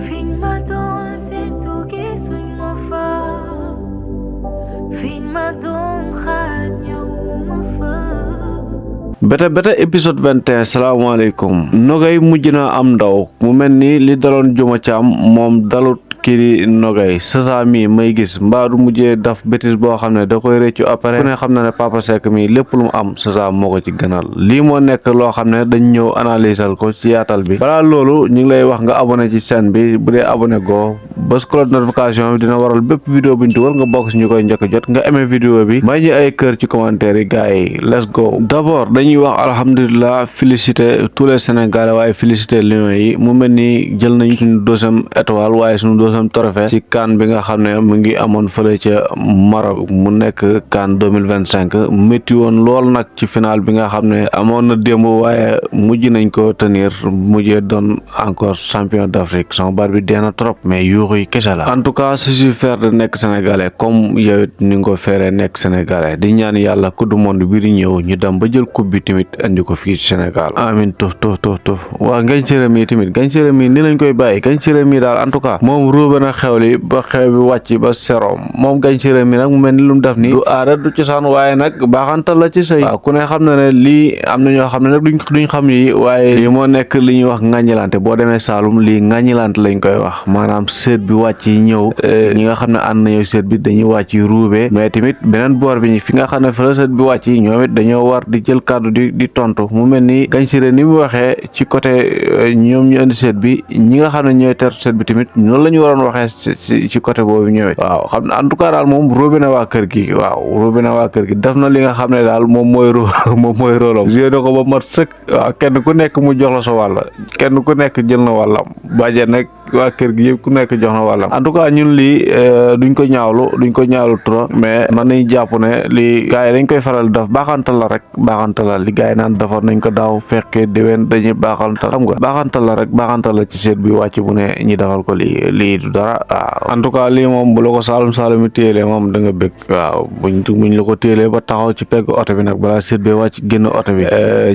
Fiiñ ma doon séentu gisuñ ma fa fiiñ ma doon xaar ñëwuma fa. bete épisode 21 salaamaaleykum. Nogay mujj na am ndaw mu mel ni li daloon Juma Caam moom dalut kii di Nogay Sasa mi may gis mbaa du mujjee daf bêtise boo xam ne da koy réccu après ku ne xam na ne Papa Seck mi lépp lu mu am Sasa moo ko ci gënal lii moo nekk loo xam ne dañ ñëw analysal ko ci yaatal bi balaa loolu ñu ngi lay wax nga abonné ci chaîne bi bu dee abonné goo bës cloche de notification bi dina waral bépp vidéo bu ñu dugal nga bokk si ñu koy njëkk jot nga aimé vidéo bi may ñu ay kër ci commentaire yi gars yi let's go. D'abord dañuy wax alhamdulilah féliciter tous les Sénégalais waaye féliciter Lions yi mu mel ni jël nañu suñu deuxième étoile waaye suñu deuxième trophée ci CAN bi nga xam ne mu ngi amoon fële ca Maroc mu nekk CAN 2025 métti woon lool nag ci final bi nga xam ne amoon na démb waaye mujj nañ ko tenir mujjee doon encore champion d'Afrique sama baat bi dee na trop mais yuuxu yi kese la. En tout cas je suis fier de nekk sénégalais comme yow it ni nga ko feeree nekk sénégalais di ñaan yàlla coupe du monde bi di ñëw ñu dem ba jël coupe bi tamit andi ko fii Sénégal amin tuf waa Ngagne Sérémy tamit Ngagne Sérémy ni lañ koy bàyyi Ngagne Sérémy daal en tout cas moom róobe na xew li ba xew bi wàcc ba serom moom Ngagne Sérémy nag mu mel ni lu mu def ni du aada du cosaan waaye nag baaxantal la ci sëy waaw ku ne xam na ne lii am na ñoo xam ne nag duñ xam yi waaye lii moo nekk li ñuy wax ŋàññilante boo demee Saalum lii ŋàññilante lañ koy wax maanaam seet bi wàcc ñëw ñi nga xam ne ànd nañu seet bi dañuy wàcc ruube mais tamit beneen boor bi fi nga xam ne fa la seet bi wàcc ñoom it dañoo war di jël kàddu di tontu mu mel ni Ngagne Sérémy ni mu waxee ci côté ñoom ñu indi seet bi ñi nga xam ne ñooy ter seet bi tamit noonu la ñu waroon waxee ci côté boobu ñëwee waaw xam ne en tout cas daal moom róobe na waa kër gi waaw róobe na waa kër gi def na li nga xam ne daal moom mooy rôlam joué na ko ba mat sëkk waaw kenn ku nekk mu jox la sa wàll kenn ku nekk jël na wàllam bàjje nag waa kër gi yëpp ku nekk jox na wàllam en tout cas ñun lii duñ ko ñaawlu trop mais man nañ jàpp ne lii gars yi dañ koy faral def baaxantal la li gars yi naan defar nañ ko daaw fekkee déwén dañuy baaxantal xam nga baaxantal la ci seet bi wàcc bu ne ñi defal ko lii du dara waaw en tout cas lii moom bu la ko saalum téyelee moom da nga bëgg waaw buñ la ko téyelee ba taxaw ci pegg oto bi nag balaa seet bi wàcc génn oto bi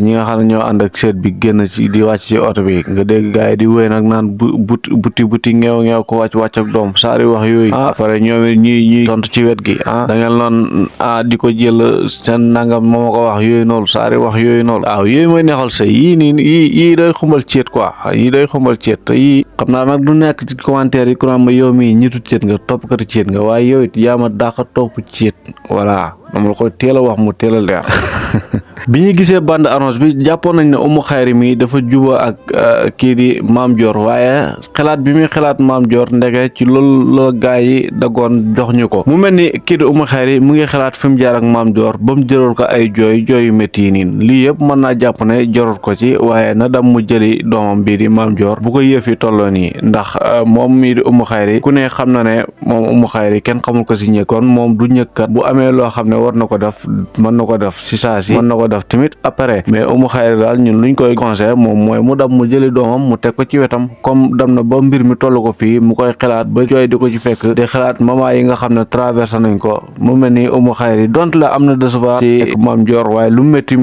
ñi nga xam ne ñoo ànd ak seet bi génn ci di wàcc ci oto bi nga dégg gars yi di wéy nag naan buti ngeew ko wàcc ak doom saari wax yooyu après ñoom ñi tontu ci wet gi da ngeen noon di ko jël seen nangam moo ma ko wax yooyu noonu saari wax yooyu noonu waaw yooyu mooy neexal sëy yii day xumbal ceet quoi yii day xumbal ceet te yii xam naa nag du nekk ci commentaire yi ku ma yow mii ñitu ceet nga toppkati ceet nga waaye yow it yaa ma dàq topp ceet voilà dama la koy teel a wax mu teel a leer bi ñu gisee bande annonce bi jàppoon nañ ne Oumou Khayri mi dafa juba ak kii di Mame Dior waaye xalaat bi muy xalaat Mame Dior ndege ci loolu la gaa yi dagoon jox ñu ko mu mel ni kii di Oumou Khayri mu ngi xalaat fi mu jaar ak Mame Dior ba mu jëral ko ay jooy yu métti yi niin lii yëpp mën naa jàpp ne jorot ko ci waaye na dam mu jëli doomam bii di Mame Dior bu ko yëf yi tolloo nii ndax moom mii di Oumou Khayri ku ne xam na ne moom Oumou Khayri kenn xamul ko si ñëkkoon moom du ñëkkat bu amee loo xam ne war na ko def mën na ko def si saa si mën na ko def tamit après mais Oumou Khayri daal ñun luñ koy conseillé moom mooy mu dam mu jëli doomam mu teg ko ci wetam comme dem na ba mbir mi toll ko fii mu koy xalaat ba jooy di ko ci fekk di xalaat moment yi nga xam ne traversé nañ ko mu mel ni Oumou Khayri donte la am na décevoir ci Mame Dior waaye lu métti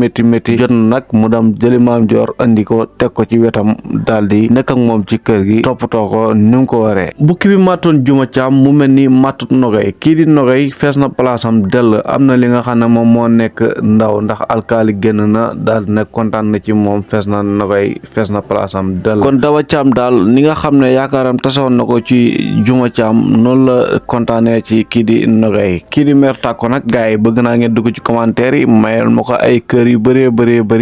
jot na nag mu dem jëli Mame Dior andi ko teg ko ci wetam daal di nekk ak moom ci kër gi toppatoo ko ni mu ko waree bukki bi màttoon Juma Caam mu mel ni màttut Nogay kii di Nogay fees na place am dell am na li nga xam ne moom moo nekk ndaw ndax alkaali génn na daal nag kontaan na ci moom fees na Nogay fees na place am dell kon Dawa Caam daal ni nga xam ne yaakaaram tasoon na ko ci Juma Caam noonu la kontaanee ci kii di Nogay kii di Mère Tako nag gars yi bëgg naa ngeen dugg ci commentaire yi mayal ma ko ay kër yu bëree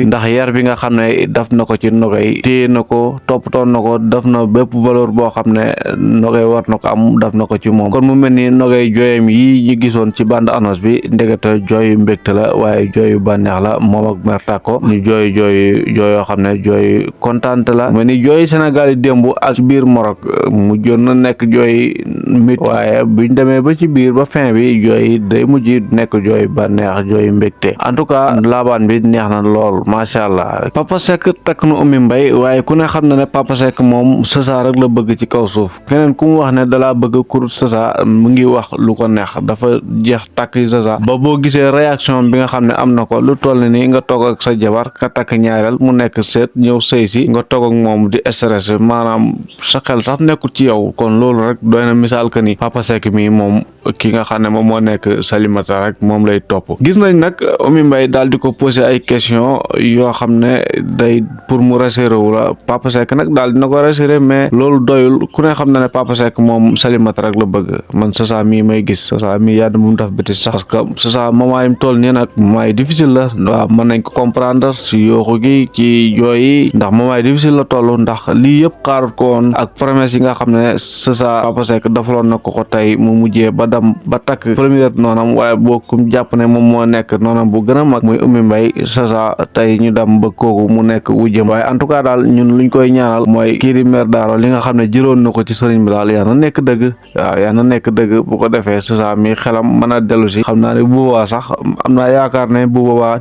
ndax yar bi nga xam ne daf na ko ci Nogay téye na ko toppatoon na ko daf na bépp valeur boo xam ne Nogay war na ko am daf na ko ci moom kon mu mel ni Nogay jooyam yi ñu gisoon ci bande annonce bi ndegete jooyu mbégte la waaye jooyu bànneex la moom ak Mère Tako ñu jooyoo xam ne jooyu kontaante la mel ni jooyu Sénégal yi démb ak biir Maroc mujjoon na nekk jooy mit waaye buñ demee ba ci biir ba fin bi jooy day mujj nekk jooy bànneex jooyu mbégte en tout cas laabaan bi neex na lool macha allah Papa Seck takk na Oumy Mbaye waaye ku ne xam na ne Papa Seck moom Sasa rek la bëgg ci kaw suuf keneen ku mu wax ne dalaa bëgg kurut Sasa mu ngi wax lu ko neex dafa jeex tàkk ci Sasa ba boo gisee réaction bi nga xam ne am na ko lu toll ni nga toog ak sa jabar ka takk ñaareel mu nekk seet ñëw sëy si nga toog ak moom di stressé maanaam sa xel sax nekkul ci yow kon loolu rek doy na misaal que ni Papa Seck mi moom ki nga xam ne moom moo nekk Salimata rek moom lay topp. gis nañ nag Oumy Mbaye daal di ko posé ay question yoo xam ne day pour mu rassuré wu la Papa Seck nag daal dina ko rassuré mais loolu doyul ku ne xam na ne Papa Seck moom Salimata rek la bëgg man Sasa mii may gis Sasa mii yaa mu def bëti sax parce que Sasa moment yim toll nii nag moment yi difficile la waaw mën nañ ko comprendre si yooxu gi ci jooyi ndax moment yi difficile la toll ndax lii yëpp xaarut ko woon ak promesse yi nga xam ne Sasa Papa Seck dafaloon na ko tey mu mujjee ba dem ba takk première noonam waaye boo kum jàpp ne moom moo nekk noonam bu gën a mag muy Oumy Mbaye Sasa tey ñu dem ba kooku mu nekk wujjëm waaye en tout cas daal ñun luñ koy ñaanal mooy kii di mère Daro li nga xam ne jëloon na ko ci sëriñ bi daal yaa na nekk dëgg waaw yaa na nekk dëgg bu ko defee Sasa mi xelam mën a dellu si xam naa ne bu boobaa sax am naa yaakaar ne bu boobaa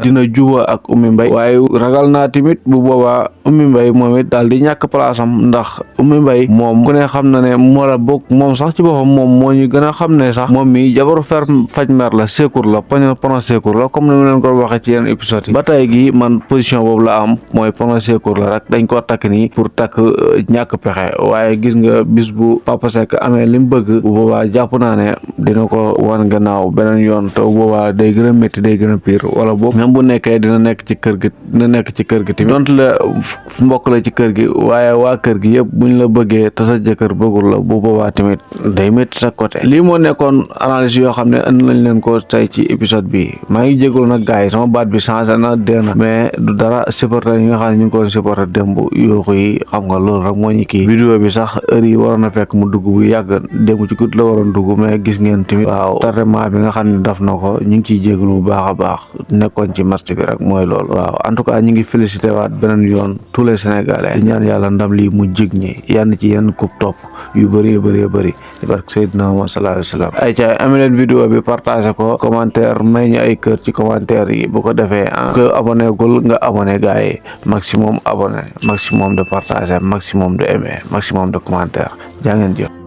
dina juba ak Oumy Mbaye waaye ragal naa tamit bu boobaa Oumy Mbaye moom it daal di ñàkk place am ndax Oumy Mbaye moom ku ne xam na ne moo la bokk moom sax ci boppam moom moo ñu gën a xam ne sax moom mi jabaru fer faj mer la secours la pono secours la comme ni mu leen ko waxee ci yenn épisode yi ba tey gi man position boobu la am mooy pono secours la rek dañ ko takk nii pour takk ñàkk pexe waaye gis nga bis bu Papa Seck amee li mu bëgg bu boobaa jàpp naa ne dina ko wan gannaaw beneen yoon te boobaa day gën a métti day gën a pire wala boobu même bu nekkee dina nekk ci kër gi tamit donte la mbokk la ci kër gi waaye waa kër gi yëpp buñ la bëggee te sa jëkkër bëggul la bu boobaa tamit day métti sa côté lii moo nekkoon analyse yoo xam ne andi nañ leen ko tey ci épisode bi maa ngi jégalu nag gars yi sama baat bi changé na dee na mais du dara supporter yi nga xam ne ñu ngi ko supporter démb yooxu yi xam nga loolu rek moo ñu kii vidéo bi sax heure yi waroon na fekk mu dugg bu yàgg démb ci guddi la waroon dugg mais gis ngeen tamit waaw tardement bi nga xam ne daf na ko ñu ngi ciy jégalu bu baax a baax nekkoon ci match bi rek mooy loolu waaw en tout cas ñu ngi félicité waat beneen yoon tous les Sénégalais di ñaan yàlla ndam lii mu jig ñi yann ci yenn coupe topp yu bëri ci barke Seydina Muhammad sallallahu alayhi wa sallam ay ca amee leen vidéo bi partagé ko commentaire may ñu ay kër ci commentaire yi bu ko defee que abonné gul nga abonné gars yi maximum abonné maximum de partager maximum de aimer maximum de commentaire jaa ngeen jëf